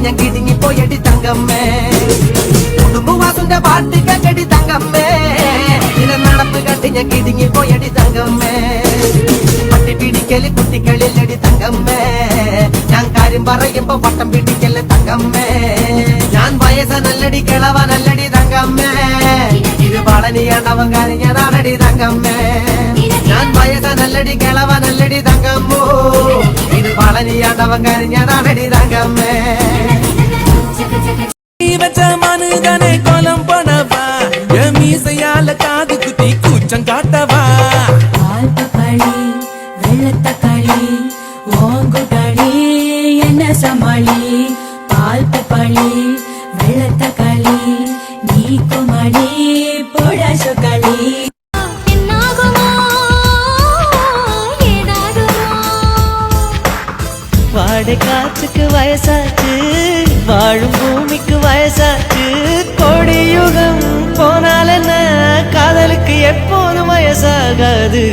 ഞാൻ കിടുങ്ങിപ്പോയടി തങ്കമ്മേ കുടുംബവാസന്റെ പാട്ട് കേട്ടടി തങ്കമ്മേ നിന്നെ നടപ്പ് കണ്ട് ഞാൻ കിടുങ്ങിപ്പോയടി തങ്കമ്മേ പട്ടി പിടിക്കല് കുട്ടികളില്ലടി തങ്കമ്മേ ഞാൻ കാര്യം പറയുമ്പോ പട്ടം പിടിക്കല് തങ്കമ്മേ ഞാൻ വയസ്സനല്ലടി കിളവനല്ലടി തങ്കമ്മേ ഇത് വളനിയാണ്ടവൻ കരഞ്ഞതാണടി തങ്കമ്മേ ഞാൻ വയസ്സനല്ലടി കിളവനല്ലടി തങ്കമ്മോ ഇത് വളനിയാണ്ടവൻ കരഞ്ഞതാണടി തങ്കമ്മേ மனுதனை கோலம் போடவா மீசையால காது குத்தி கூச்சம் காட்டவா பால்பழி வெள்ளத்தக்காளி ஓங்குடடி என்ன சமாளி பால்பழி வெள்ளத்தக்காளி நீ குமளி பொழசுகளி வாடை காற்றுக்கு வயசாச்சு வாழும் பூமிக்கு வயசாச்சு கோடி யுகம் போனால் என்ன காதலுக்கு எப்போதும் வயசாகாது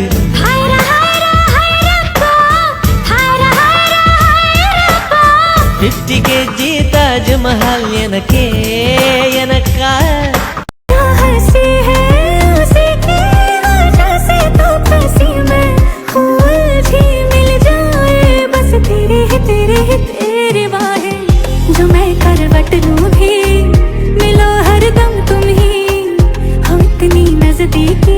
50 kg தாஜ்மஹால் எனக்கே எனக்கா तेरे वाहे जो मैं करवट लूं भी मिलो हरदम तुम ही हम इतनी नजदीकी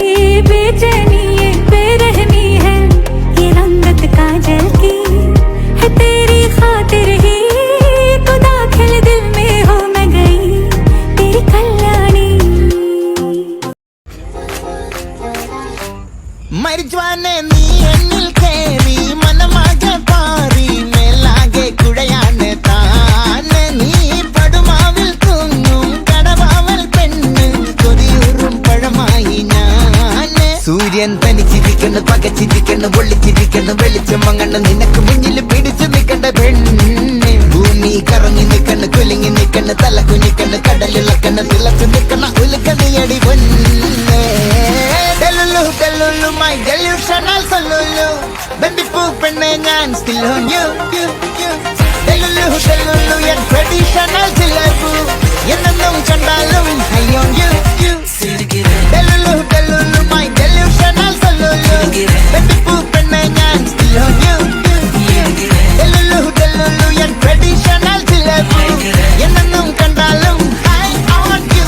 बेचैनी ये बेरहमी है ये रंगत काजल की है तेरी खातिर ही तो दाखिल दिल में हो मैं गई तेरी कल्याणी मर जाने नी अनिल केरी मनमागे पारी മേലാകെ കുഴയാണ് താനെ നീ പടുമാവിൽ തൂങ്ങും കടവാവൽ പെണ്ണ് കൊതിയൂറും പഴമായി ഞാന് സൂര്യൻ തനിച്ചിരിക്കുന്നു പകച്ചിരിക്കുന്നു പൊള്ളിച്ചിരിക്കുന്നു വെളിച്ചം മങ്ങണ് നിനക്ക് മുന്നിൽ പിടിച്ചു നിൽക്കണ്ട പെണ്ണ് ഭൂമി കറങ്ങി നിൽക്കണ് കുലുങ്ങി നിൽക്കണ് തല കുനിക്കണ് കടലിളക്കണ് തിളച്ചു നിൽക്കണ ഉലുക്കണിയടി പൊന്നെ ഡെലുലു ഡെലുലു മൈ ഡെല്യൂഷണൽ സൊല്ലുലു ബന്ദിപ്പൂ പെണ്ണെ ഞാൻ still on you delulu delulu എൻ ട്രഡീഷണൽ ജിലേബു എന്നും കണ്ടാലും high on you delulu delulu my delusional സൊല്ലുലു ബന്ദിപ്പൂ പെണ്ണെ ഞാൻ still on you delulu delulu എൻ ട്രഡീഷണൽ ജിലേബു എന്നും കണ്ടാലും high on you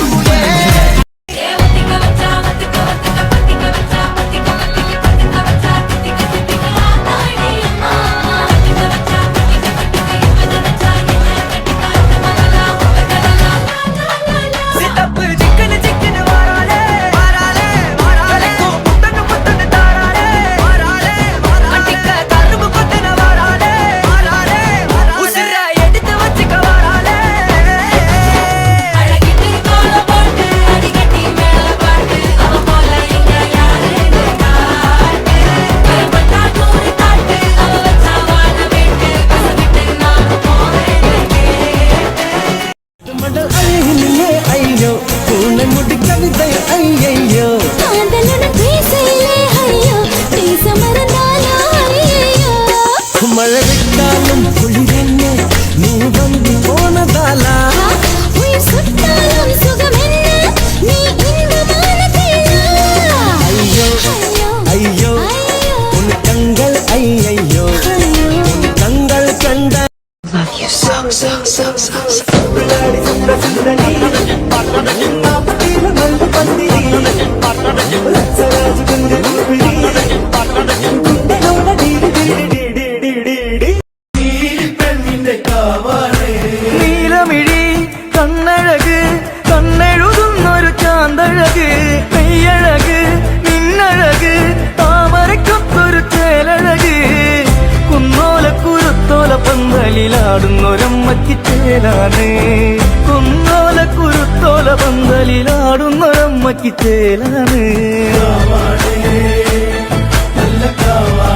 மழை விட்டாலும் குளிரென்ன நீ வந்து போனதால உயிர் சுட்டாலும் சுகமென்ன நீ ஐயோ ஐயோ உன் கண்கள் ஐயோ உன் கண்கள் கண்ட Love you so so so so so നീലമിഴി കണ്ണഴക് കണ്ണെഴുതുന്നൊരു ചാന്തഴക് നെയ്യഴക് നിന്നഴക് താമരക്കൊത്തൊരു ചേലഴക് കുന്നോലക്കുരുത്തോല പന്തലിലാടുന്നൊരമ്മയ്ക്ക് ചേലാണ് കുന്നോലക്കുരുത്തോല പന്തലിലാടുന്നൊരമ്മയ്ക്ക് ചേലാണ് നല്ല കാവാ